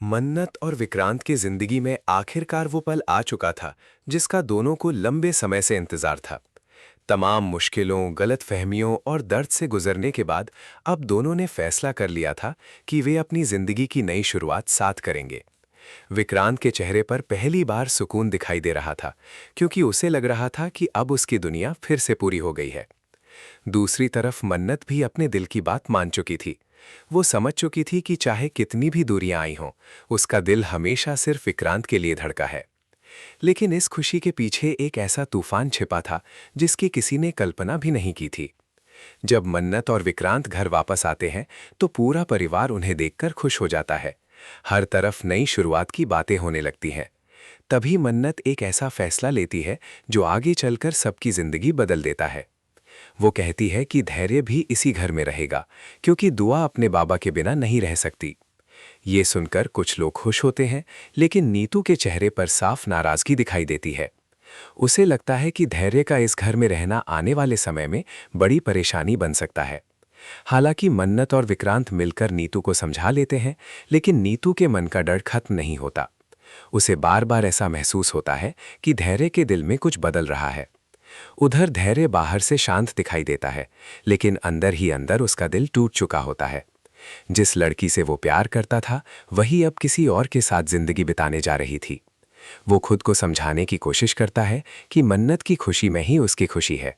मन्नत और विक्रांत की जिंदगी में आखिरकार वो पल आ चुका था जिसका दोनों को लंबे समय से इंतजार था। तमाम मुश्किलों, गलतफहमियों और दर्द से गुजरने के बाद अब दोनों ने फैसला कर लिया था कि वे अपनी जिंदगी की नई शुरुआत साथ करेंगे। विक्रांत के चेहरे पर पहली बार सुकून दिखाई दे रहा था, क्योंकि उसे लग रहा था कि अब उसकी दुनिया फिर से पूरी हो गई है। दूसरी तरफ मन्नत भी अपने दिल की बात मान चुकी थी। वो समझ चुकी थी कि चाहे कितनी भी दूरियां आई हों, उसका दिल हमेशा सिर्फ विक्रांत के लिए धड़का है। लेकिन इस खुशी के पीछे एक ऐसा तूफान छिपा था जिसकी किसी ने कल्पना भी नहीं की थी। जब मन्नत और विक्रांत घर वापस आते हैं तो पूरा परिवार उन्हें देखकर खुश हो जाता है। हर तरफ नई शुरुआत की बातें होने लगती हैं। तभी मन्नत एक ऐसा फैसला लेती है जो आगे चलकर सबकी जिंदगी बदल देता है। वो कहती है कि धैर्य भी इसी घर में रहेगा, क्योंकि दुआ अपने बाबा के बिना नहीं रह सकती। ये सुनकर कुछ लोग खुश होते हैं, लेकिन नीतू के चेहरे पर साफ नाराजगी दिखाई देती है। उसे लगता है कि धैर्य का इस घर में रहना आने वाले समय में बड़ी परेशानी बन सकता है। हालांकि मन्नत और विक्रांत मिलकर नीतू को समझा लेते हैं, लेकिन नीतू के मन का डर खत्म नहीं होता। उसे बार बार ऐसा महसूस होता है कि धैर्य के दिल में कुछ बदल रहा है। उधर धैर्य बाहर से शांत दिखाई देता है, लेकिन अंदर ही अंदर उसका दिल टूट चुका होता है। जिस लड़की से वो प्यार करता था, वही अब किसी और के साथ जिंदगी बिताने जा रही थी। वो खुद को समझाने की कोशिश करता है कि मन्नत की खुशी में ही उसकी खुशी है,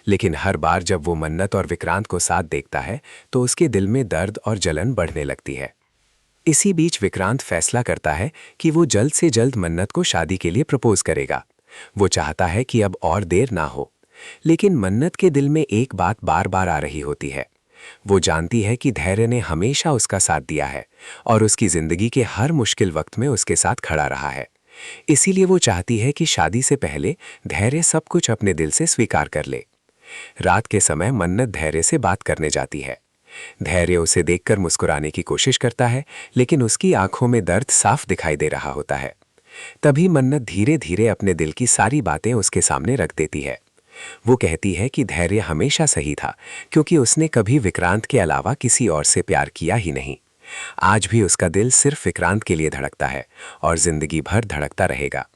लेकिन हर बार जब वो मन्नत और विक्रांत को साथ देखता है तो उसके दिल में दर्द और जलन बढ़ने लगती है। इसी बीच विक्रांत फैसला करता है कि वो जल्द से जल्द मन्नत को शादी के लिए प्रपोज करेगा। वो चाहता है कि अब और देर ना हो। लेकिन मन्नत के दिल में एक बात बार बार आ रही होती है। वो जानती है कि धैर्य ने हमेशा उसका साथ दिया है और उसकी जिंदगी के हर मुश्किल वक्त में उसके साथ खड़ा रहा है। इसीलिए वो चाहती है कि शादी से पहले धैर्य सब कुछ अपने दिल से स्वीकार कर ले। रात के समय मन्नत धैर्य से बात करने जाती है। धैर्य उसे देखकर मुस्कुराने की कोशिश करता है, लेकिन उसकी आंखों में दर्द साफ दिखाई दे रहा होता है। तभी मन्नत धीरे धीरे अपने दिल की सारी बातें उसके सामने रख देती है। वो कहती है कि धैर्य हमेशा सही था, क्योंकि उसने कभी विक्रांत के अलावा किसी और से प्यार किया ही नहीं। आज भी उसका दिल सिर्फ विक्रांत के लिए धड़कता है और जिंदगी भर धड़कता रहेगा।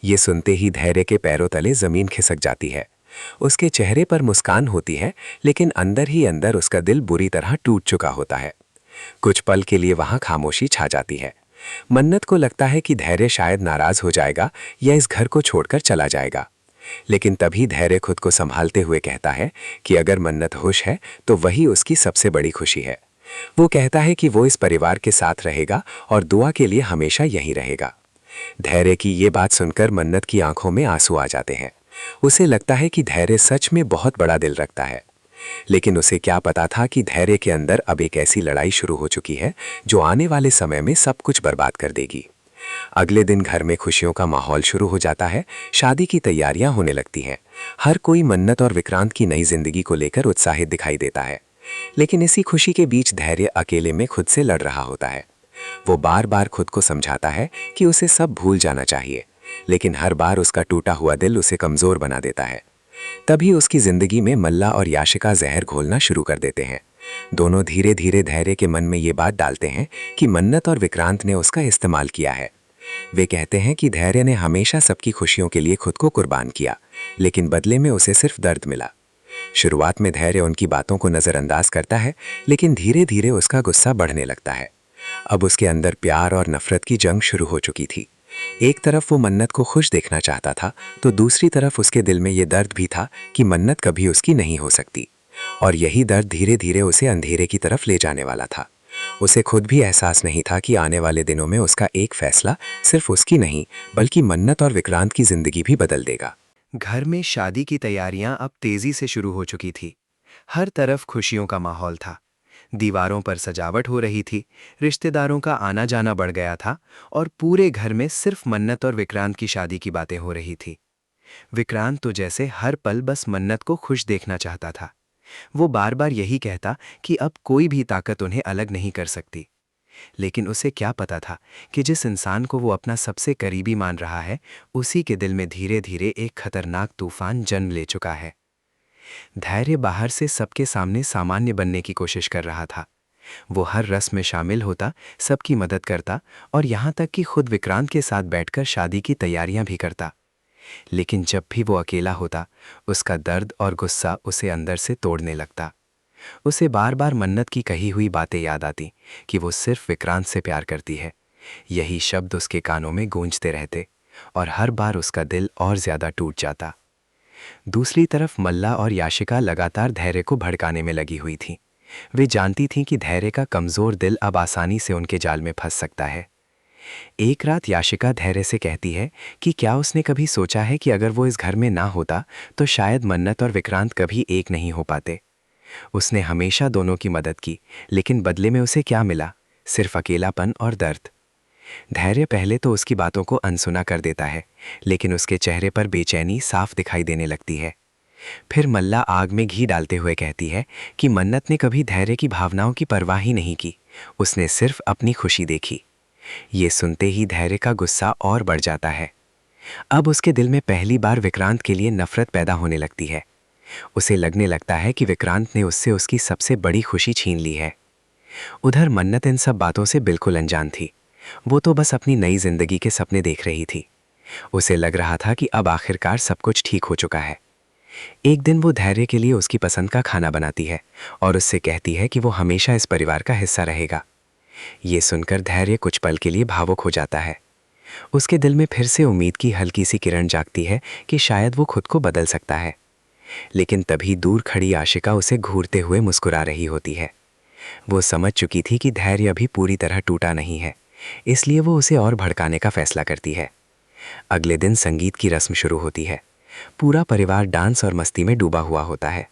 ये सुनते ही धैर्य के पैरों तले जमीन खिसक जाती है। उसके चेहरे पर मुस्कान होती है, लेकिन अंदर ही अंदर उसका दिल बुरी तरह टूट चुका होता है। कुछ पल के लिए वहां खामोशी छा जाती है। मन्नत को लगता है कि धैर्य शायद नाराज हो जाएगा या इस घर को छोड़कर चला जाएगा। लेकिन तभी धैर्य खुद को संभालते हुए कहता है कि अगर मन्नत खुश है तो वही उसकी सबसे बड़ी खुशी है। वो कहता है कि वो इस परिवार के साथ रहेगा और दुआ के लिए हमेशा यहीं रहेगा। धैर्य की ये बात सुनकर मन्नत की आंखों में आंसू आ जाते हैं। उसे लगता है कि धैर्य सच में बहुत बड़ा दिल रखता है। लेकिन उसे क्या पता था कि धैर्य के अंदर अब एक ऐसी लड़ाई शुरू हो चुकी है जो आने वाले समय में सब कुछ बर्बाद कर देगी। अगले दिन घर में खुशियों का माहौल शुरू हो जाता है। शादी की तैयारियां होने लगती हैं। हर कोई मन्नत और विक्रांत की नई जिंदगी को लेकर उत्साहित दिखाई देता है। लेकिन इसी खुशी के बीच धैर्य अकेले में खुद से लड़ रहा होता है। वो बार बार खुद को समझाता है कि उसे सब भूल जाना चाहिए, लेकिन हर बार उसका टूटा हुआ दिल उसे कमजोर बना देता है। तभी उसकी जिंदगी में मल्ला और याशिका जहर घोलना शुरू कर देते हैं। दोनों धीरे धीरे धैर्य के मन में ये बात डालते हैं कि मन्नत और विक्रांत ने उसका इस्तेमाल किया है। वे कहते हैं कि धैर्य ने हमेशा सबकी खुशियों के लिए खुद को कुर्बान किया, लेकिन बदले में उसे सिर्फ दर्द मिला। शुरुआत में धैर्य उनकी बातों को नजरअंदाज करता है, लेकिन धीरे धीरे उसका गुस्सा बढ़ने लगता है। अब उसके अंदर प्यार और नफरत की जंग शुरू हो चुकी थी। एक तरफ वो मन्नत को खुश देखना चाहता था, तो दूसरी तरफ उसके दिल में ये दर्द भी था कि मन्नत कभी उसकी नहीं हो सकती। और यही दर्द धीरे धीरे उसे अंधेरे की तरफ ले जाने वाला था। उसे खुद भी एहसास नहीं था कि आने वाले दिनों में उसका एक फैसला सिर्फ उसकी नहीं, बल्कि मन्नत और विक्रांत की जिंदगी भी बदल देगा। घर में शादी की तैयारियां अब तेजी से शुरू हो चुकी थी। हर तरफ खुशियों का माहौल था। दीवारों पर सजावट हो रही थी, रिश्तेदारों का आना जाना बढ़ गया था और पूरे घर में सिर्फ मन्नत और विक्रांत की शादी की बातें हो रही थी। विक्रांत तो जैसे हर पल बस मन्नत को खुश देखना चाहता था। वो बार बार यही कहता कि अब कोई भी ताकत उन्हें अलग नहीं कर सकती। लेकिन उसे क्या पता था कि जिस इंसान को वो अपना सबसे करीबी मान रहा है, उसी के दिल में धीरे धीरे एक खतरनाक तूफान जन्म ले चुका है। धैर्य बाहर से सबके सामने सामान्य बनने की कोशिश कर रहा था, वो हर रस्म में शामिल होता, सबकी मदद करता और यहाँ तक कि खुद विक्रांत के साथ बैठकर शादी की तैयारियां भी करता। लेकिन जब भी वो अकेला होता, उसका दर्द और गुस्सा उसे अंदर से तोड़ने लगता। उसे बार बार मन्नत की कही हुई बातें याद आती कि वो सिर्फ विक्रांत से प्यार करती है। यही शब्द उसके कानों में गूंजते रहते और हर बार उसका दिल और ज्यादा टूट जाता। दूसरी तरफ मल्ला और याशिका लगातार धैर्य को भड़काने में लगी हुई थीं। वे जानती थीं कि धैर्य का कमजोर दिल अब आसानी से उनके जाल में फंस सकता है। एक रात याशिका धैर्य से कहती है कि क्या उसने कभी सोचा है कि अगर वो इस घर में ना होता तो शायद मन्नत और विक्रांत कभी एक नहीं हो पाते। उसने हमेशा दोनों की मदद की, लेकिन बदले में उसे क्या मिला? सिर्फ अकेलापन और दर्द। धैर्य पहले तो उसकी बातों को अनसुना कर देता है, लेकिन उसके चेहरे पर बेचैनी साफ दिखाई देने लगती है। फिर मल्ला आग में घी डालते हुए कहती है कि मन्नत ने कभी धैर्य की भावनाओं की परवाह ही नहीं की, उसने सिर्फ अपनी खुशी देखी। ये सुनते ही धैर्य का गुस्सा और बढ़ जाता है। अब उसके दिल में पहली बार विक्रांत के लिए नफरत पैदा होने लगती है। उसे लगने लगता है कि विक्रांत ने उससे उसकी सबसे बड़ी खुशी छीन ली है। उधर मन्नत इन सब बातों से बिल्कुल अनजान थी। वो तो बस अपनी नई जिंदगी के सपने देख रही थी। उसे लग रहा था कि अब आखिरकार सब कुछ ठीक हो चुका है। एक दिन वो धैर्य के लिए उसकी पसंद का खाना बनाती है और उससे कहती है कि वो हमेशा इस परिवार का हिस्सा रहेगा। ये सुनकर धैर्य कुछ पल के लिए भावुक हो जाता है। उसके दिल में फिर से उम्मीद की हल्की सी किरण जागती है कि शायद वो खुद को बदल सकता है। लेकिन तभी दूर खड़ी आशिका उसे घूरते हुए मुस्कुरा रही होती है। वो समझ चुकी थी कि धैर्य अभी पूरी तरह टूटा नहीं है, इसलिए वो उसे और भड़काने का फैसला करती है। अगले दिन संगीत की रस्म शुरू होती है। पूरा परिवार डांस और मस्ती में डूबा हुआ होता है।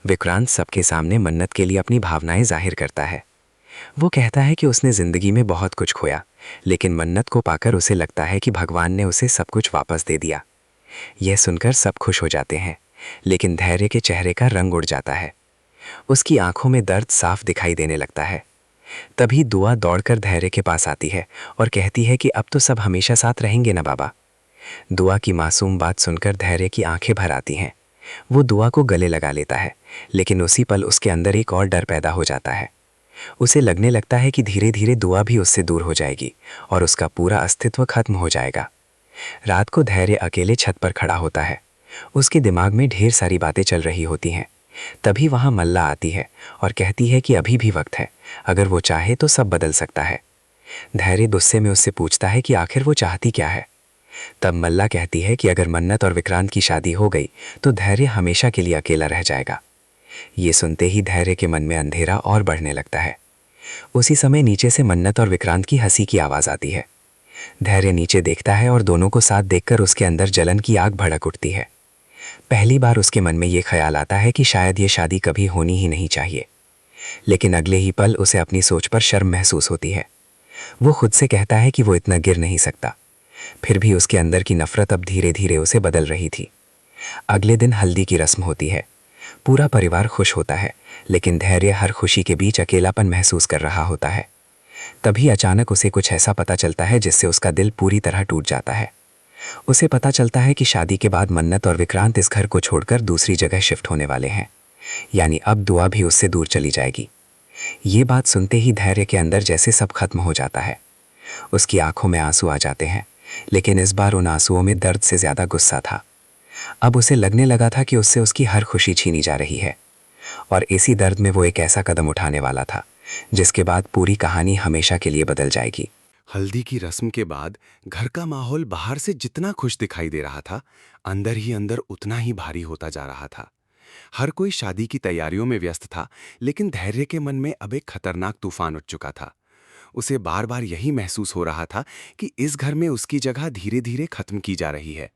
विक्रांत सबके सामने मन्नत के लिए अपनी भावनाएं जाहिर करता है। वो कहता है कि उसने जिंदगी में बहुत कुछ खोया, लेकिन मन्नत को पाकर उसे लगता है कि भगवान ने उसे सब कुछ वापस दे दिया। यह सुनकर सब खुश हो जाते हैं, लेकिन धैर्य के चेहरे का रंग उड़ जाता है। उसकी आंखों में दर्द साफ दिखाई देने लगता है। तभी दुआ दौड़कर धैर्य के पास आती है और कहती है कि अब तो सब हमेशा साथ रहेंगे ना बाबा। दुआ की मासूम बात सुनकर धैर्य की आंखें भर आती हैं। वो दुआ को गले लगा लेता है, लेकिन उसी पल उसके अंदर एक और डर पैदा हो जाता है। उसे लगने लगता है कि धीरे धीरे दुआ भी उससे दूर हो जाएगी और उसका पूरा अस्तित्व खत्म हो जाएगा। रात को धैर्य अकेले छत पर खड़ा होता है। उसके दिमाग में ढेर सारी बातें चल रही होती हैं। तभी वहां मल्ला आती है और कहती है कि अभी भी वक्त है, अगर वो चाहे तो सब बदल सकता है। धैर्य गुस्से में उससे पूछता है कि आखिर वो चाहती क्या है। तब मल्ला कहती है कि अगर मन्नत और विक्रांत की शादी हो गई तो धैर्य हमेशा के लिए अकेला रह जाएगा। ये सुनते ही धैर्य के मन में अंधेरा और बढ़ने लगता है। उसी समय नीचे से मन्नत और विक्रांत की हंसी की आवाज आती है। धैर्य नीचे देखता है और दोनों को साथ देखकर उसके अंदर जलन की आग भड़क उठती है। पहली बार उसके मन में ये ख्याल आता है कि शायद ये शादी कभी होनी ही नहीं चाहिए। लेकिन अगले ही पल उसे अपनी सोच पर शर्म महसूस होती है। वो खुद से कहता है कि वो इतना गिर नहीं सकता। फिर भी उसके अंदर की नफरत अब धीरे धीरे उसे बदल रही थी। अगले दिन हल्दी की रस्म होती है। पूरा परिवार खुश होता है, लेकिन धैर्य हर खुशी के बीच अकेलापन महसूस कर रहा होता है। तभी अचानक उसे कुछ ऐसा पता चलता है जिससे उसका दिल पूरी तरह टूट जाता है। उसे पता चलता है कि शादी के बाद मन्नत और विक्रांत इस घर को छोड़कर दूसरी जगह शिफ्ट होने वाले हैं, यानी अब दुआ भी उससे दूर चली जाएगी। ये बात सुनते ही धैर्य के अंदर जैसे सब खत्म हो जाता है। उसकी आंखों में आंसू आ जाते हैं, लेकिन इस बार उन आंसुओं में दर्द से ज्यादा गुस्सा था। अब उसे लगने लगा था कि उससे उसकी हर खुशी छीनी जा रही है, और इसी दर्द में वो एक ऐसा कदम उठाने वाला था जिसके बाद पूरी कहानी हमेशा के लिए बदल जाएगी। हल्दी की रस्म के बाद घर का माहौल बाहर से जितना खुश दिखाई दे रहा था, अंदर ही अंदर उतना ही भारी होता जा रहा था। हर कोई शादी की तैयारियों में व्यस्त था, लेकिन धैर्य के मन में अब एक खतरनाक तूफान उठ चुका था। उसे बार बार यही महसूस हो रहा था कि इस घर में उसकी जगह धीरे धीरे खत्म की जा रही है।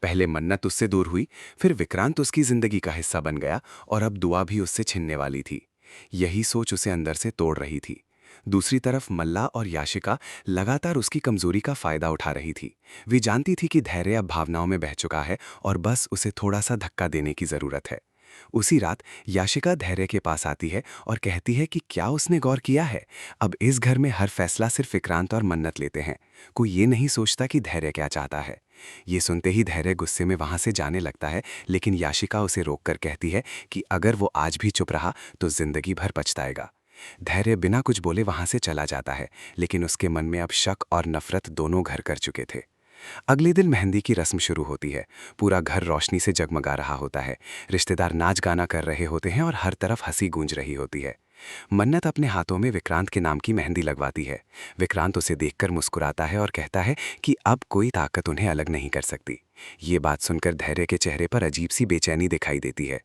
पहले मन्नत उससे दूर हुई, फिर विक्रांत उसकी जिंदगी का हिस्सा बन गया और अब दुआ भी उससे छिनने वाली थी। यही सोच उसे अंदर से तोड़ रही थी। दूसरी तरफ मल्ला और याशिका लगातार उसकी कमजोरी का फायदा उठा रही थी। वे जानती थी कि धैर्य अब भावनाओं में बह चुका है और बस उसे थोड़ा सा धक्का देने की जरूरत है। उसी रात याशिका धैर्य के पास आती है और कहती है कि क्या उसने गौर किया है, अब इस घर में हर फैसला सिर्फ विक्रांत और मन्नत लेते हैं। कोई ये नहीं सोचता कि धैर्य क्या चाहता है। ये सुनते ही धैर्य गुस्से में वहां से जाने लगता है, लेकिन याशिका उसे रोककर कहती है कि अगर वो आज भी चुप रहा तो जिंदगी भर पछताएगा। धैर्य बिना कुछ बोले वहां से चला जाता है, लेकिन उसके मन में अब शक और नफरत दोनों घर कर चुके थे। अगले दिन मेहंदी की रस्म शुरू होती है। पूरा घर रोशनी से जगमगा रहा होता है। रिश्तेदार नाच गाना कर रहे होते हैं और हर तरफ हंसी गूंज रही होती है। मन्नत अपने हाथों में विक्रांत के नाम की मेहंदी लगवाती है। विक्रांत उसे देखकर मुस्कुराता है और कहता है कि अब कोई ताकत उन्हें अलग नहीं कर सकती। ये बात सुनकर धैर्य के चेहरे पर अजीब सी बेचैनी दिखाई देती है।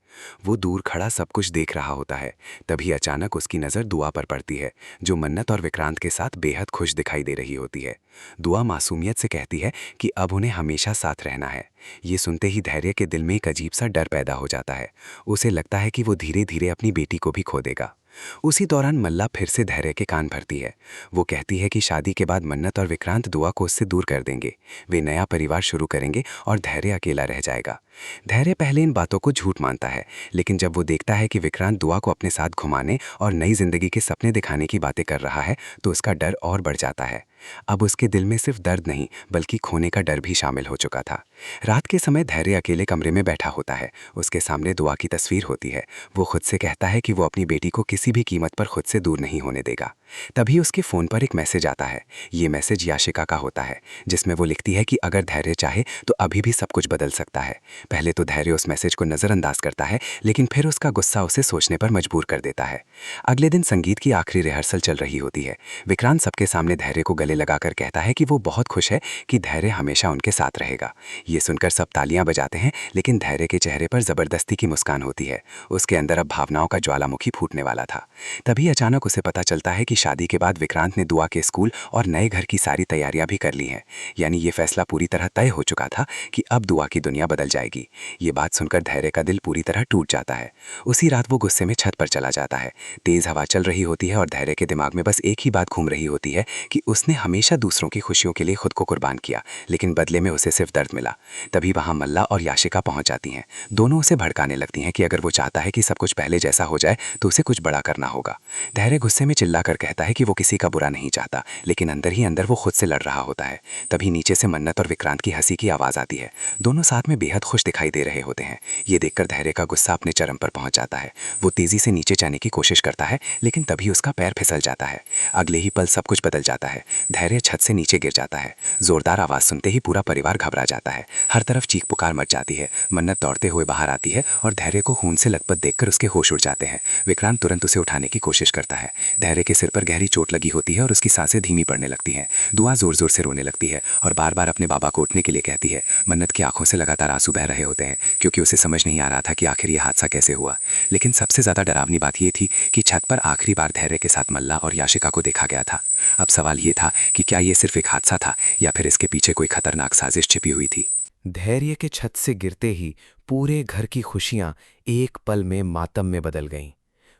वो दूर खड़ा सब कुछ देख रहा होता है। तभी अचानक उसकी नज़र दुआ पर पड़ती है, जो मन्नत और विक्रांत के साथ बेहद खुश दिखाई दे रही होती है। दुआ मासूमियत से कहती है कि अब उन्हें हमेशा साथ रहना है। ये सुनते ही धैर्य के दिल में एक अजीब सा डर पैदा हो जाता है। उसे लगता है कि वो धीरे धीरे अपनी बेटी को भी खो देगा। उसी दौरान मल्ला फिर से धैर्य के कान भरती है। वो कहती है कि शादी के बाद मन्नत और विक्रांत दुआ को उससे दूर कर देंगे। वे नया परिवार शुरू करेंगे और धैर्य अकेला रह जाएगा। धैर्य पहले इन बातों को झूठ मानता है, लेकिन जब वो देखता है कि विक्रांत दुआ को अपने साथ घुमाने और नई जिंदगी के सपने दिखाने की बातें कर रहा है, तो उसका डर और बढ़ जाता है। अब उसके दिल में सिर्फ दर्द नहीं, बल्कि खोने का डर भी शामिल हो चुका था। रात के समय धैर्य अकेले कमरे में बैठा होता है। उसके सामने दुआ की तस्वीर होती है। वो खुद से कहता है कि वो अपनी बेटी को किसी भी कीमत पर खुद से दूर नहीं होने देगा। तभी उसके फ़ोन पर एक मैसेज आता है। ये मैसेज याशिका का होता है, जिसमें वो लिखती है कि अगर धैर्य चाहे तो अभी भी सब कुछ बदल सकता है। पहले तो धैर्य उस मैसेज को नज़रअंदाज करता है, लेकिन फिर उसका गुस्सा उसे सोचने पर मजबूर कर देता है। अगले दिन संगीत की आखिरी रिहर्सल चल रही होती है। विक्रांत सबके सामने धैर्य को गले लगाकर कहता है कि वो बहुत खुश है कि धैर्य हमेशा उनके साथ रहेगा। ये सुनकर सब तालियां बजाते हैं, लेकिन धैर्य के चेहरे पर जबरदस्ती की मुस्कान होती है। उसके अंदर अब भावनाओं का ज्वालामुखी फूटने वाला था। तभी अचानक उसे पता चलता है कि शादी के बाद विक्रांत ने दुआ के स्कूल और नए घर की सारी तैयारियां भी कर ली हैं। यानी ये फैसला पूरी तरह तय हो चुका था कि अब दुआ की दुनिया बदल जाएगी। ये बात सुनकर धैर्य का दिल पूरी तरह टूट जाता है। उसी रात वो गुस्से में छत पर चला जाता है। तेज हवा चल रही होती है और धैर्य के दिमाग में बस एक ही बात घूम रही होती है कि उसने हमेशा दूसरों की खुशियों के लिए खुद को कुर्बान किया, लेकिन बदले में उसे सिर्फ दर्द मिला। तभी वहां मल्ला और याशिका पहुंच जाती हैं। दोनों उसे भड़काने लगती हैं कि अगर वो चाहता है कि सब कुछ पहले जैसा हो जाए तो उसे कुछ बड़ा करना होगा। धैर्य गुस्से में चिल्लाकर कहता है कि वो किसी का बुरा नहीं चाहता, लेकिन अंदर ही अंदर वो खुद से लड़ रहा होता है। तभी नीचे से मन्नत और विक्रांत की हंसी की आवाज़ आती है। दोनों साथ में बेहद खुश दिखाई दे रहे होते हैं। ये देखकर धैर्य का गुस्सा अपने चरम पर पहुंच जाता है। वो तेजी से नीचे जाने की कोशिश करता है, लेकिन तभी उसका पैर फिसल जाता है। अगले ही पल सब कुछ बदल जाता है। धैर्य छत से नीचे गिर जाता है। जोरदार आवाज़ सुनते ही पूरा परिवार घबरा जाता है। हर तरफ चीख पुकार मच जाती है। मन्नत दौड़ते हुए बाहर आती है और धैर्य को खून से लथपथ देखकर उसके होश उड़ जाते हैं। विक्रांत तुरंत उसे उठाने की कोशिश करता है। धैर्य के सिर पर गहरी चोट लगी होती है और उसकी सांसें धीमी पड़ने लगती हैं। दुआ जोर जोर से रोने लगती है और बार बार अपने बाबा को उठने के लिए कहती है। मन्नत की आंखों से लगातार आंसू बह रहे होते हैं, क्योंकि उसे समझ नहीं आ रहा था कि आखिर ये हादसा कैसे हुआ। लेकिन सबसे ज़्यादा डरावनी बात यह थी कि छत पर आखिरी बार धैर्य के साथ मल्ला और याशिका को देखा गया था। अब सवाल ये था कि क्या ये सिर्फ एक हादसा था या फिर इसके पीछे कोई खतरनाक साजिश छिपी हुई थी। धैर्य के छत से गिरते ही पूरे घर की खुशियां एक पल में मातम में बदल गईं।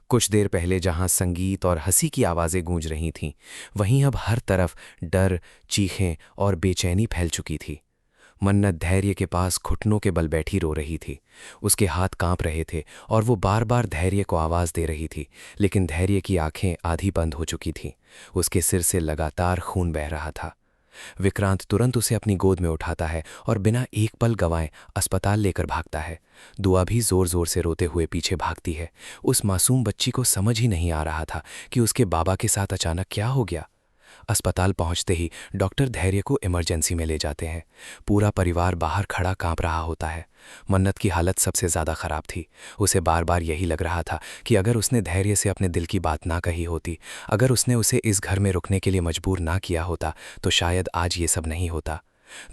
कुछ देर पहले जहां संगीत और हंसी की आवाज़ें गूंज रही थीं, वहीं अब हर तरफ डर, चीखें और बेचैनी फैल चुकी थी। मन्नत धैर्य के पास घुटनों के बल बैठी रो रही थी। उसके हाथ कांप रहे थे और वो बार बार धैर्य को आवाज़ दे रही थी, लेकिन धैर्य की आंखें आधी बंद हो चुकी थीं। उसके सिर से लगातार खून बह रहा था। विक्रांत तुरंत उसे अपनी गोद में उठाता है और बिना एक पल गंवाए अस्पताल लेकर भागता है। दुआ भी जोर जोर से रोते हुए पीछे भागती है। उस मासूम बच्ची को समझ ही नहीं आ रहा था कि उसके बाबा के साथ अचानक क्या हो गया। अस्पताल पहुंचते ही डॉक्टर धैर्य को इमरजेंसी में ले जाते हैं। पूरा परिवार बाहर खड़ा कांप रहा होता है। मन्नत की हालत सबसे ज़्यादा खराब थी। उसे बार बार यही लग रहा था कि अगर उसने धैर्य से अपने दिल की बात ना कही होती, अगर उसने उसे इस घर में रुकने के लिए मजबूर ना किया होता, तो शायद आज ये सब नहीं होता।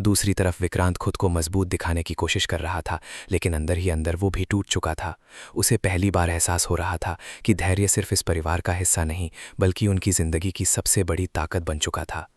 दूसरी तरफ विक्रांत खुद को मजबूत दिखाने की कोशिश कर रहा था, लेकिन अंदर ही अंदर वो भी टूट चुका था। उसे पहली बार एहसास हो रहा था कि धैर्य सिर्फ इस परिवार का हिस्सा नहीं, बल्कि उनकी जिंदगी की सबसे बड़ी ताकत बन चुका था।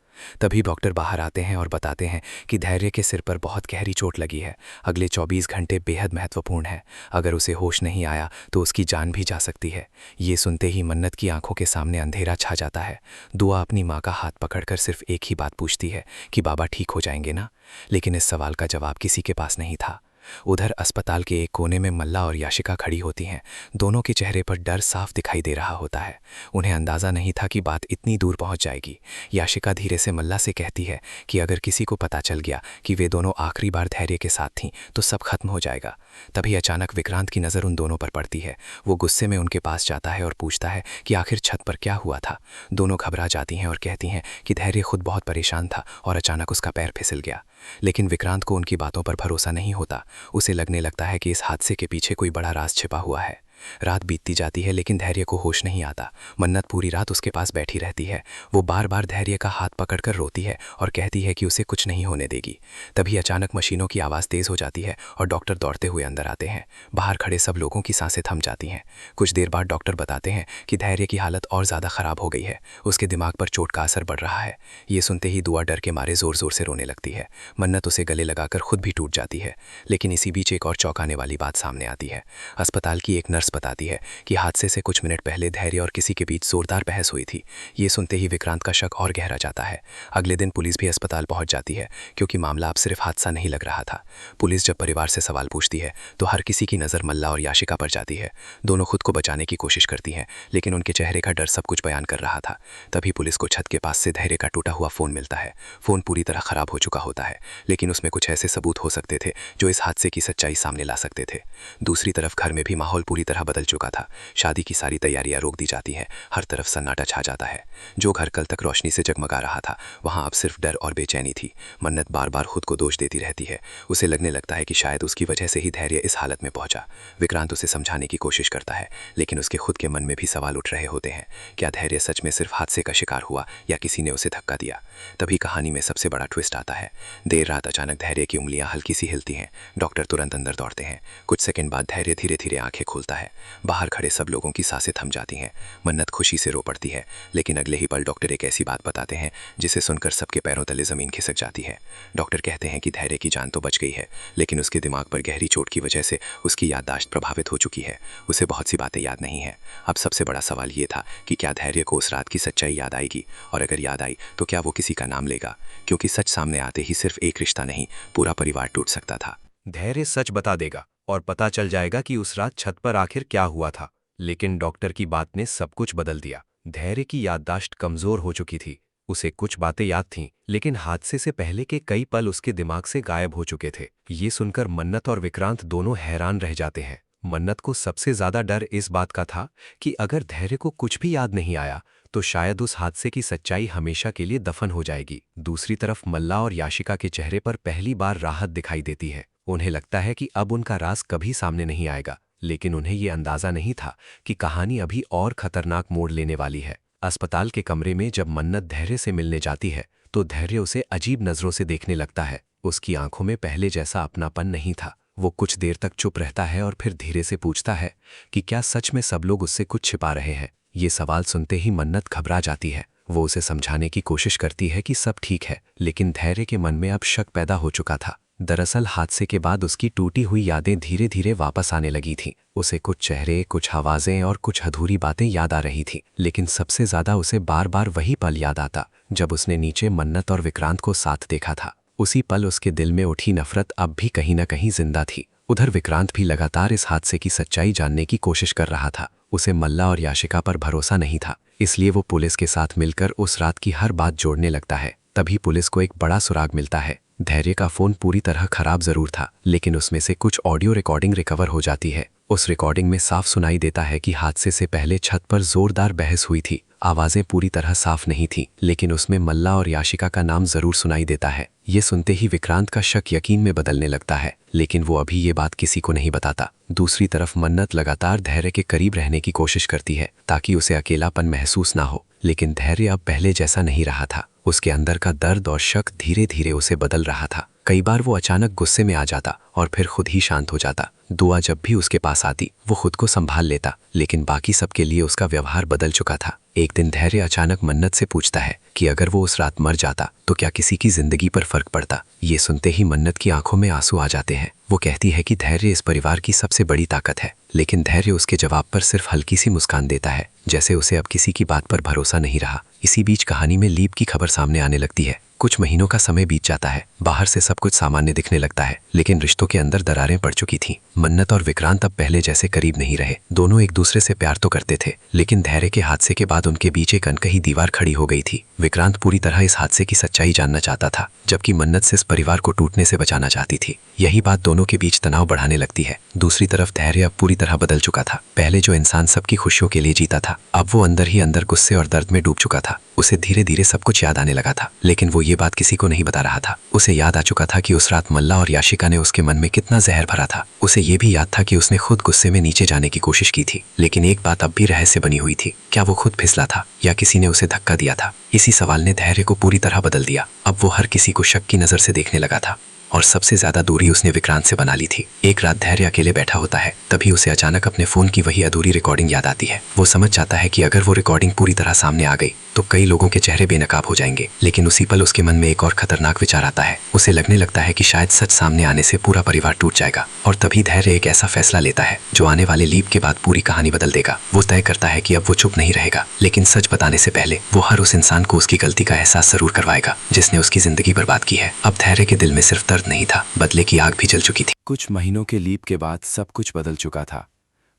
तभी डॉक्टर बाहर आते हैं और बताते हैं कि धैर्य के सिर पर बहुत गहरी चोट लगी है। अगले 24 घंटे बेहद महत्वपूर्ण है। अगर उसे होश नहीं आया तो उसकी जान भी जा सकती है। ये सुनते ही मन्नत की आंखों के सामने अंधेरा छा जाता है। दुआ अपनी माँ का हाथ पकड़कर सिर्फ एक ही बात पूछती है कि बाबा ठीक हो जाएंगे ना? लेकिन इस सवाल का जवाब किसी के पास नहीं था। उधर अस्पताल के एक कोने में मल्ला और याशिका खड़ी होती हैं। दोनों के चेहरे पर डर साफ दिखाई दे रहा होता है। उन्हें अंदाज़ा नहीं था कि बात इतनी दूर पहुंच जाएगी। याशिका धीरे से मल्ला से कहती है कि अगर किसी को पता चल गया कि वे दोनों आखिरी बार धैर्य के साथ थीं तो सब खत्म हो जाएगा। तभी अचानक विक्रांत की नज़र उन दोनों पर पड़ती है। वो गुस्से में उनके पास जाता है और पूछता है कि आखिर छत पर क्या हुआ था। दोनों घबरा जाती हैं और कहती हैं कि धैर्य खुद बहुत परेशान था और अचानक उसका पैर फिसल गया। लेकिन विक्रांत को उनकी बातों पर भरोसा नहीं होता। उसे लगने लगता है कि इस हादसे के पीछे कोई बड़ा राज छिपा हुआ है। रात बीतती जाती है लेकिन धैर्य को होश नहीं आता। मन्नत पूरी रात उसके पास बैठी रहती है। वो बार बार धैर्य का हाथ पकड़कर रोती है और कहती है कि उसे कुछ नहीं होने देगी। तभी अचानक मशीनों की आवाज़ तेज़ हो जाती है और डॉक्टर दौड़ते हुए अंदर आते हैं। बाहर खड़े सब लोगों की सांसें थम जाती हैं। कुछ देर बाद डॉक्टर बताते हैं कि धैर्य की हालत और ज़्यादा ख़राब हो गई है। उसके दिमाग पर चोट का असर बढ़ रहा है। ये सुनते ही दुआ डर के मारे ज़ोर ज़ोर से रोने लगती है। मन्नत उसे गले लगाकर खुद भी टूट जाती है। लेकिन इसी बीच एक और चौंकाने वाली बात सामने आती है। अस्पताल की एक नर्स बताती है कि हादसे से कुछ मिनट पहले धैर्य और किसी के बीच जोरदार बहस हुई थी। ये सुनते ही विक्रांत का शक और गहरा जाता है। अगले दिन पुलिस भी अस्पताल पहुंच जाती है क्योंकि मामला अब सिर्फ हादसा नहीं लग रहा था। पुलिस जब परिवार से सवाल पूछती है तो हर किसी की नज़र मल्ला और याशिका पर जाती है। दोनों खुद को बचाने की कोशिश करती हैं लेकिन उनके चेहरे का डर सब कुछ बयान कर रहा था। तभी पुलिस को छत के पास से धैर्य का टूटा हुआ फ़ोन मिलता है। फ़ोन पूरी तरह ख़राब हो चुका होता है लेकिन उसमें कुछ ऐसे सबूत हो सकते थे जो इस हादसे की सच्चाई सामने ला सकते थे। दूसरी तरफ घर में भी माहौल पूरी तरह बदल चुका था। शादी की सारी तैयारियां रोक दी जाती हैं। हर तरफ सन्नाटा छा जाता है। जो घर कल तक रोशनी से जगमगा रहा था वहां अब सिर्फ डर और बेचैनी थी। मन्नत बार बार खुद को दोष देती रहती है। उसे लगने लगता है कि शायद उसकी वजह से ही धैर्य इस हालत में पहुंचा। विक्रांत उसे समझाने की कोशिश करता है लेकिन उसके खुद के मन में भी सवाल उठ रहे होते हैं। क्या धैर्य सच में सिर्फ हादसे का शिकार हुआ या किसी ने उसे धक्का दिया? तभी कहानी में सबसे बड़ा ट्विस्ट आता है। देर रात अचानक धैर्य की उंगलियां हल्की सी हिलती हैं। डॉक्टर तुरंत अंदर दौड़ते हैं। कुछ सेकंड बाद धैर्य धीरे धीरे आंखें खोलता है। बाहर खड़े सब लोगों की सांसें थम जाती हैं। मन्नत खुशी से रो पड़ती है लेकिन अगले ही पल डॉक्टर एक ऐसी बात बताते हैं जिसे सुनकर सबके पैरों तले जमीन खिसक जाती है। डॉक्टर कहते हैं कि धैर्य की जान तो बच गई है लेकिन उसके दिमाग पर गहरी चोट की वजह से उसकी याददाश्त प्रभावित हो चुकी है। उसे बहुत सी बातें याद नहीं है। अब सबसे बड़ा सवाल ये था कि क्या धैर्य को उस रात की सच्चाई याद आएगी और अगर याद आई तो क्या वो किसी का नाम लेगा? क्योंकि सच सामने आते ही सिर्फ एक रिश्ता नहीं पूरा परिवार टूट सकता था। धैर्य सच बता देगा और पता चल जाएगा कि उस रात छत पर आखिर क्या हुआ था। लेकिन डॉक्टर की बात ने सब कुछ बदल दिया। धैर्य की याददाश्त कमजोर हो चुकी थी। उसे कुछ बातें याद थीं लेकिन हादसे से पहले के कई पल उसके दिमाग से गायब हो चुके थे। ये सुनकर मन्नत और विक्रांत दोनों हैरान रह जाते हैं। मन्नत को सबसे ज्यादा डर इस बात का था कि अगर धैर्य को कुछ भी याद नहीं आया तो शायद उस हादसे की सच्चाई हमेशा के लिए दफन हो जाएगी। दूसरी तरफ मल्ला और याशिका के चेहरे पर पहली बार राहत दिखाई देती है। उन्हें लगता है कि अब उनका राज कभी सामने नहीं आएगा लेकिन उन्हें ये अंदाजा नहीं था कि कहानी अभी और खतरनाक मोड़ लेने वाली है। अस्पताल के कमरे में जब मन्नत धैर्य से मिलने जाती है तो धैर्य उसे अजीब नजरों से देखने लगता है। उसकी आंखों में पहले जैसा अपनापन नहीं था। वो कुछ देर तक चुप रहता है और फिर धीरे से पूछता है कि क्या सच में सब लोग उससे कुछ छिपा रहे हैं। ये सवाल सुनते ही मन्नत घबरा जाती है। वो उसे समझाने की कोशिश करती है कि सब ठीक है लेकिन धैर्य के मन में अब शक पैदा हो चुका था। दरअसल हादसे के बाद उसकी टूटी हुई यादें धीरे धीरे वापस आने लगी थीं। उसे कुछ चेहरे, कुछ आवाजें और कुछ अधूरी बातें याद आ रही थीं। लेकिन सबसे ज्यादा उसे बार बार वही पल याद आता जब उसने नीचे मन्नत और विक्रांत को साथ देखा था। उसी पल उसके दिल में उठी नफरत अब भी कहीं न कहीं जिंदा थी। उधर विक्रांत भी लगातार इस हादसे की सच्चाई जानने की कोशिश कर रहा था। उसे मल्ला और याशिका पर भरोसा नहीं था इसलिए वो पुलिस के साथ मिलकर उस रात की हर बात जोड़ने लगता है। तभी पुलिस को एक बड़ा सुराग मिलता है। धैर्य का फोन पूरी तरह खराब जरूर था लेकिन उसमें से कुछ ऑडियो रिकॉर्डिंग रिकवर हो जाती है। उस रिकॉर्डिंग में साफ सुनाई देता है कि हादसे से पहले छत पर जोरदार बहस हुई थी। आवाजें पूरी तरह साफ नहीं थी लेकिन उसमें मल्ला और याशिका का नाम जरूर सुनाई देता है। ये सुनते ही विक्रांत का शक यकीन में बदलने लगता है लेकिन वो अभी ये बात किसी को नहीं बताता। दूसरी तरफ मन्नत लगातार धैर्य के करीब रहने की कोशिश करती है ताकि उसे अकेलापन महसूस ना हो लेकिन धैर्य अब पहले जैसा नहीं रहा था। उसके अंदर का दर्द और शक धीरे धीरे उसे बदल रहा था। कई बार वो अचानक गुस्से में आ जाता और फिर खुद ही शांत हो जाता। दुआ जब भी उसके पास आती वो खुद को संभाल लेता लेकिन बाकी सबके लिए उसका व्यवहार बदल चुका था। एक दिन धैर्य अचानक मन्नत से पूछता है कि अगर वो उस रात मर जाता तो क्या किसी की जिंदगी पर फर्क पड़ता। ये सुनते ही मन्नत की आंखों में आंसू आ जाते हैं। वो कहती है कि धैर्य इस परिवार की सबसे बड़ी ताकत है लेकिन धैर्य उसके जवाब पर सिर्फ हल्की सी मुस्कान देता है जैसे उसे अब किसी की बात पर भरोसा नहीं रहा। इसी बीच कहानी में लीप की खबर सामने आने लगती है। कुछ महीनों का समय बीत जाता है। बाहर से सब कुछ सामान्य दिखने लगता है, लेकिन रिश्तों के अंदर दरारें पड़ चुकी थीं। मन्नत और विक्रांत अब पहले जैसे करीब नहीं रहे। दोनों एक दूसरे से प्यार तो करते थे, लेकिन धैर्य के हादसे के बाद उनके बीच एक अनकही दीवार खड़ी हो गई थी। विक्रांत पूरी तरह इस हादसे की सच्चाई जानना चाहता था, जबकि मन्नत से इस परिवार को टूटने से बचाना चाहती थी। यही बात दोनों के बीच तनाव बढ़ाने लगती है। दूसरी तरफ धैर्य अब पूरी तरह बदल चुका था। पहले जो इंसान सबकी खुशियों के लिए जीता था, अब वो अंदर ही अंदर गुस्से और दर्द में डूब चुका था। उसे धीरे धीरे सब कुछ याद आने लगा था, लेकिन वो ये बात किसी को नहीं बता रहा था। उसे याद आ चुका था कि उस रात मल्ला और याशिका ने उसके मन में कितना जहर भरा था। उसे ये भी याद था कि उसने खुद गुस्से में नीचे जाने की कोशिश की थी, लेकिन एक बात अब भी रहस्य बनी हुई थी। क्या वो खुद फिसला था या किसी ने उसे धक्का दिया था? इसी सवाल ने धैर्य को पूरी तरह बदल दिया। अब वो हर किसी को शक की नजर से देखने लगा था, और सबसे ज्यादा दूरी उसने विक्रांत से बना ली थी। एक रात धैर्य अकेले बैठा होता है, तभी उसे अचानक अपने फोन की वही अधूरी रिकॉर्डिंग याद आती है। वो समझ जाता है कि अगर वो रिकॉर्डिंग पूरी तरह सामने आ गई तो कई लोगों के चेहरे बेनकाब हो जाएंगे। लेकिन उसी पल उसके मन में एक और खतरनाक विचार आता है। उसे लगने लगता है कि शायद सच सामने आने से पूरा परिवार टूट जाएगा। और तभी धैर्य एक ऐसा फैसला लेता है जो आने वाले लीप के बाद पूरी कहानी बदल देगा। वो तय करता है कि अब वो चुप नहीं रहेगा, लेकिन सच बताने से पहले वो हर उस इंसान को उसकी गलती का एहसास जरूर करवाएगा जिसने उसकी जिंदगी बर्बाद की है। अब धैर्य के दिल में सिर्फ दर्द नहीं था, बदले की आग भी जल चुकी थी। कुछ महीनों के लीप के बाद सब कुछ बदल चुका था।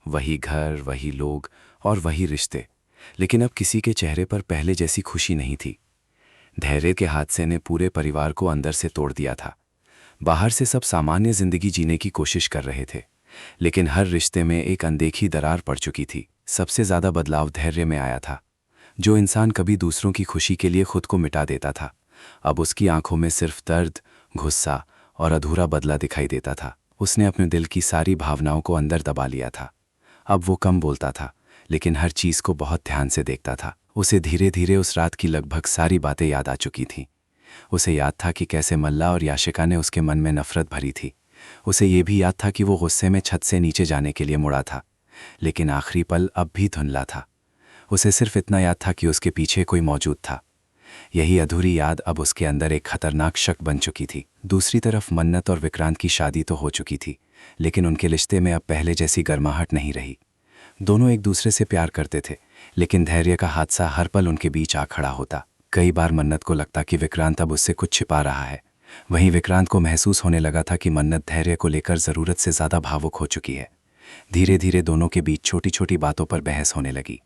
वही घर, वही लोग और वही रिश्ते, लेकिन अब किसी के चेहरे पर पहले जैसी खुशी नहीं थी। धैर्य के हादसे ने पूरे परिवार को अंदर से तोड़ दिया था। बाहर से सब सामान्य जिंदगी जीने की कोशिश कर रहे थे, लेकिन हर रिश्ते में एक अनदेखी दरार पड़ चुकी थी। सबसे ज्यादा बदलाव धैर्य में आया था। जो इंसान कभी दूसरों की खुशी के लिए खुद को मिटा देता था, अब उसकी आंखों में सिर्फ दर्द, गुस्सा और अधूरा बदला दिखाई देता था। उसने अपने दिल की सारी भावनाओं को अंदर दबा लिया था। अब वो कम बोलता था, लेकिन हर चीज को बहुत ध्यान से देखता था। उसे धीरे धीरे उस रात की लगभग सारी बातें याद आ चुकी थीं। उसे याद था कि कैसे मल्ला और याशिका ने उसके मन में नफरत भरी थी। उसे ये भी याद था कि वो गुस्से में छत से नीचे जाने के लिए मुड़ा था, लेकिन आखिरी पल अब भी धुंधला था। उसे सिर्फ इतना याद था कि उसके पीछे कोई मौजूद था। यही अधूरी याद अब उसके अंदर एक खतरनाक शक बन चुकी थी। दूसरी तरफ मन्नत और विक्रांत की शादी तो हो चुकी थी, लेकिन उनके रिश्ते में अब पहले जैसी गर्माहट नहीं रही। दोनों एक दूसरे से प्यार करते थे, लेकिन धैर्य का हादसा हर पल उनके बीच आ खड़ा होता। कई बार मन्नत को लगता कि विक्रांत अब उससे कुछ छिपा रहा है। वहीं विक्रांत को महसूस होने लगा था कि मन्नत धैर्य को लेकर ज़रूरत से ज़्यादा भावुक हो चुकी है। धीरे धीरे दोनों के बीच छोटी छोटी बातों पर बहस होने लगी।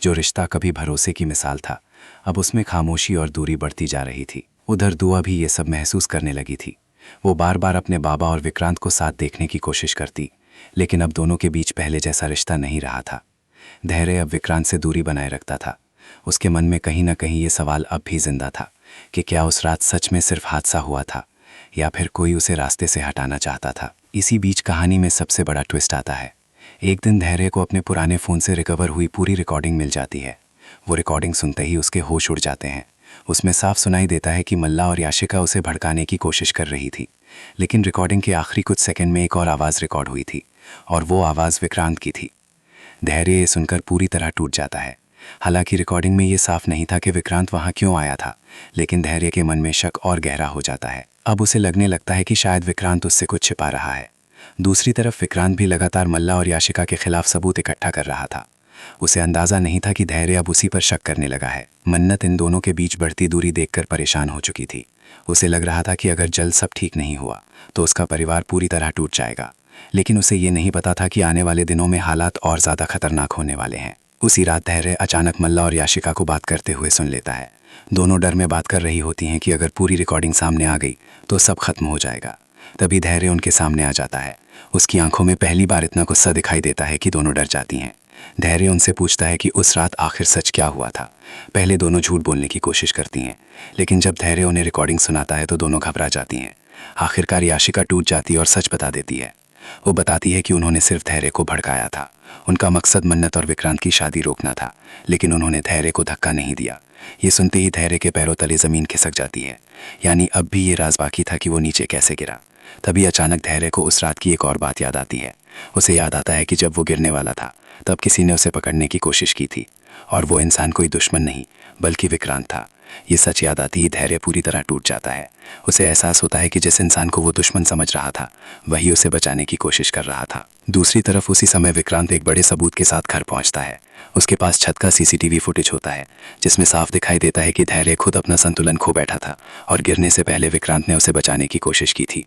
जो रिश्ता कभी भरोसे की मिसाल था, अब उसमें खामोशी और दूरी बढ़ती जा रही थी। उधर दुआ भी ये सब महसूस करने लगी थी। वो बार बार अपने बाबा और विक्रांत को साथ देखने की कोशिश करती, लेकिन अब दोनों के बीच पहले जैसा रिश्ता नहीं रहा था। धैर्य अब विक्रांत से दूरी बनाए रखता था। उसके मन में कहीं ना कहीं ये सवाल अब भी जिंदा था कि क्या उस रात सच में सिर्फ हादसा हुआ था, या फिर कोई उसे रास्ते से हटाना चाहता था। इसी बीच कहानी में सबसे बड़ा ट्विस्ट आता है। एक दिन धैर्य को अपने पुराने फ़ोन से रिकवर हुई पूरी रिकॉर्डिंग मिल जाती है। वो रिकॉर्डिंग सुनते ही उसके होश उड़ जाते हैं। उसमें साफ सुनाई देता है कि मल्ला और याशिका उसे भड़काने की कोशिश कर रही थी, लेकिन रिकॉर्डिंग के आखिरी कुछ सेकंड में एक और आवाज़ रिकॉर्ड हुई थी, और वो आवाज़ विक्रांत की थी। धैर्य ये सुनकर पूरी तरह टूट जाता है। हालांकि रिकॉर्डिंग में ये साफ नहीं था कि विक्रांत वहाँ क्यों आया था, लेकिन धैर्य के मन में शक और गहरा हो जाता है। अब उसे लगने लगता है कि शायद विक्रांत उससे कुछ छिपा रहा है। दूसरी तरफ विक्रांत भी लगातार मल्ला और याशिका के खिलाफ सबूत इकट्ठा कर रहा था। उसे अंदाज़ा नहीं था कि धैर्य अब उसी पर शक करने लगा है। मन्नत इन दोनों के बीच बढ़ती दूरी देखकर परेशान हो चुकी थी। उसे लग रहा था कि अगर जल्द सब ठीक नहीं हुआ तो उसका परिवार पूरी तरह टूट जाएगा, लेकिन उसे ये नहीं पता था कि आने वाले दिनों में हालात और ज़्यादा खतरनाक होने वाले हैं। उसी रात धैर्य अचानक मल्ला और याशिका को बात करते हुए सुन लेता है। दोनों डर में बात कर रही होती हैं कि अगर पूरी रिकॉर्डिंग सामने आ गई तो सब खत्म हो जाएगा। तभी धैर्य उनके सामने आ जाता है। उसकी आंखों में पहली बार इतना गुस्सा दिखाई देता है कि दोनों डर जाती हैं। धैर्य उनसे पूछता है कि उस रात आखिर सच क्या हुआ था। पहले दोनों झूठ बोलने की कोशिश करती हैं, लेकिन जब धैर्य उन्हें रिकॉर्डिंग सुनाता है तो दोनों घबरा जाती हैं। आखिरकार याशिका टूट जाती और सच बता देती है। वो बताती है कि उन्होंने सिर्फ धैर्य को भड़काया था। उनका मकसद मन्नत और विक्रांत की शादी रोकना था, लेकिन उन्होंने धैर्य को धक्का नहीं दिया। ये सुनते ही धैर्य के पैरों तले ज़मीन खिसक जाती है। यानी अब भी ये राज बाकी था कि वो नीचे कैसे गिरा। तभी अचानक धैर्य को उस रात की एक और बात याद आती है। उसे याद आता है कि जब वो गिरने वाला था तब किसी ने उसे पकड़ने की कोशिश की थी, और वो इंसान कोई दुश्मन नहीं बल्कि विक्रांत था। ये सच याद आती ही धैर्य पूरी तरह टूट जाता है। उसे एहसास होता है कि जिस इंसान को वो दुश्मन समझ रहा था वही उसे बचाने की कोशिश कर रहा था। दूसरी तरफ उसी समय विक्रांत एक बड़े सबूत के साथ घर पहुंचता है। उसके पास छत का सीसीटीवी फुटेज होता है जिसमें साफ दिखाई देता है कि धैर्य खुद अपना संतुलन खो बैठा था और गिरने से पहले विक्रांत ने उसे बचाने की कोशिश की थी।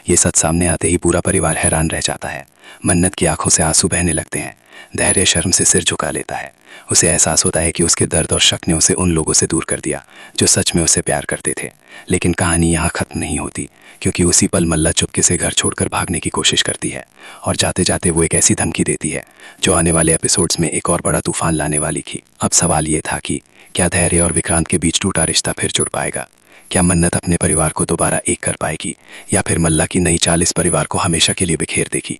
ये सच सामने आते ही पूरा परिवार हैरान रह जाता है। मन्नत की आंखों से आंसू बहने लगते हैं। धैर्य शर्म से सिर झुका लेता है। उसे एहसास होता है कि उसके दर्द और शक ने उसे उन लोगों से दूर कर दिया जो सच में उसे प्यार करते थे। लेकिन कहानी यहाँ खत्म नहीं होती, क्योंकि उसी पल मल्ला चुपके से घर छोड़कर भागने की कोशिश करती है और जाते जाते वो एक ऐसी धमकी देती है जो आने वाले एपिसोड्स में एक और बड़ा तूफान लाने वाली थी। अब सवाल ये था कि क्या धैर्य और विक्रांत के बीच टूटा रिश्ता फिर जुड़ पाएगा? क्या मन्नत अपने परिवार को दोबारा एक कर पाएगी, या फिर मल्ला की नई चाल इस परिवार को हमेशा के लिए बिखेर देगी?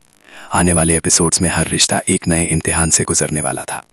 आने वाले एपिसोड्स में हर रिश्ता एक नए इम्तिहान से गुजरने वाला था।